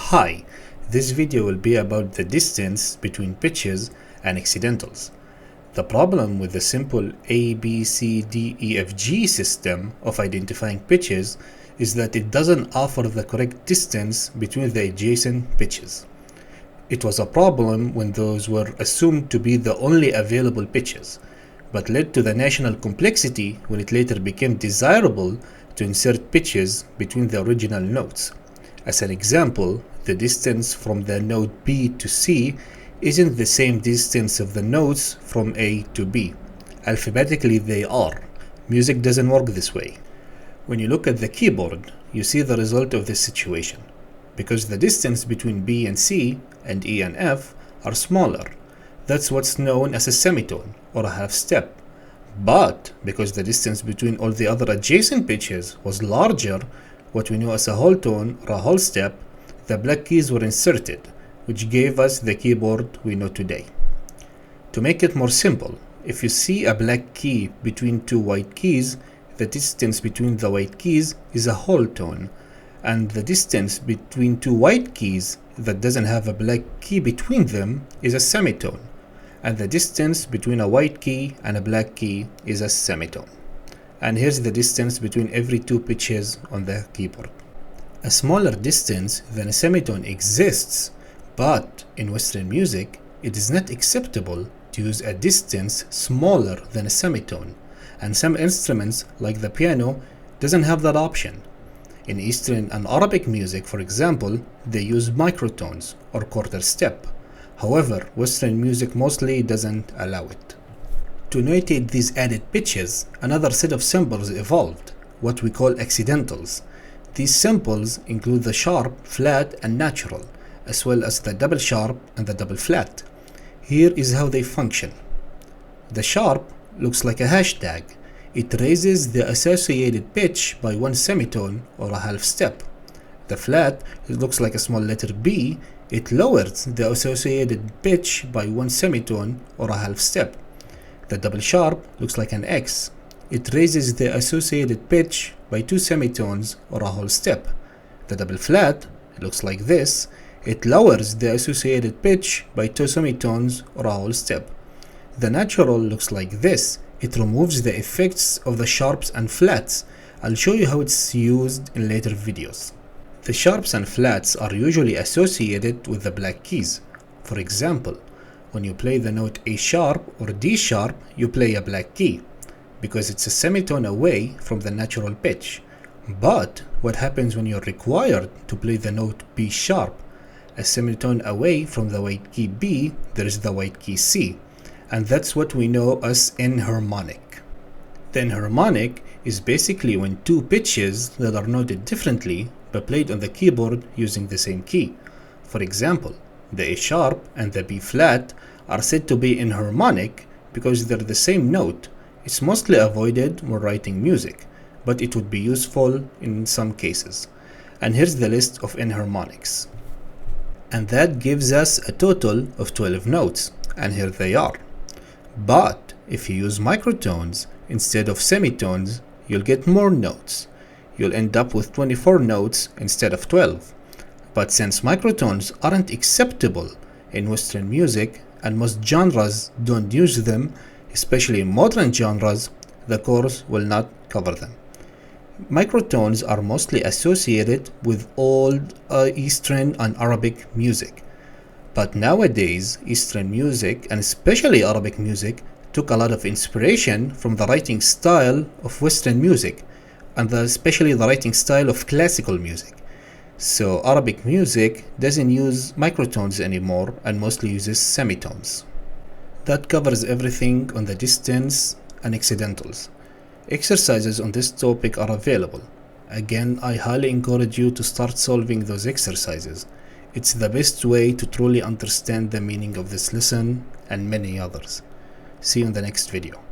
Hi, this video will be about the distance between pitches and accidentals. The problem with the simple A, B, C, D, E, F, G system of identifying pitches is that it doesn't offer the correct distance between the adjacent pitches. It was a problem when those were assumed to be the only available pitches, but led to the national complexity when it later became desirable to insert pitches between the original notes. As an example, the distance from the note B to C isn't the same distance of the notes from A to B. Alphabetically they are. Music doesn't work this way. When you look at the keyboard, you see the result of this situation. Because the distance between B and C and E and F are smaller. That's what's known as a semitone or a half step. But because the distance between all the other adjacent pitches was larger, what we know as a whole tone or a whole step, the black keys were inserted, which gave us the keyboard we know today. To make it more simple, if you see a black key between two white keys, the distance between the white keys is a whole tone, and the distance between two white keys that doesn't have a black key between them is a semitone, and the distance between a white key and a black key is a semitone. And here's the distance between every two pitches on the keyboard. A smaller distance than a semitone exists, but in Western music, it is not acceptable to use a distance smaller than a semitone, and some instruments, like the piano, doesn't have that option. In Eastern and Arabic music, for example, they use microtones or quarter step. However, Western music mostly doesn't allow it. To notate these added pitches, another set of symbols evolved, what we call accidentals. These symbols include the sharp, flat, and natural, as well as the double sharp and the double flat. Here is how they function. The sharp looks like a hashtag. It raises the associated pitch by one semitone or a half step. The flat, it looks like a small letter B. It lowers the associated pitch by one semitone or a half step. The double sharp looks like an X. It raises the associated pitch by two semitones or a whole step. The double flat looks like this. It lowers the associated pitch by two semitones or a whole step. The natural looks like this. It removes the effects of the sharps and flats. I'll show you how it's used in later videos. The sharps and flats are usually associated with the black keys. For example, when you play the note A sharp or D sharp, you play a black key, because it's a semitone away from the natural pitch. But what happens when you're required to play the note B sharp? A semitone away from the white key B, there is the white key C, and that's what we know as enharmonic. The enharmonic is basically when two pitches that are noted differently but played on the keyboard using the same key. For example, the A sharp and the B flat are said to be enharmonic because they're the same note. It's mostly avoided when writing music, but it would be useful in some cases. And here's the list of enharmonics. And that gives us a total of 12 notes, and here they are. But if you use microtones instead of semitones, you'll get more notes. You'll end up with 24 notes instead of 12. But since microtones aren't acceptable in Western music and most genres don't use them, especially in modern genres, the course will not cover them. Microtones are mostly associated with old Eastern and Arabic music. But nowadays, Eastern music, and especially Arabic music, took a lot of inspiration from the writing style of Western music, and especially the writing style of classical music. So Arabic music doesn't use microtones anymore and mostly uses semitones. That covers everything on the distance and accidentals. Exercises on this topic are available. Again, I highly encourage you to start solving those exercises. It's the best way to truly understand the meaning of this lesson and many others. See you in the next video.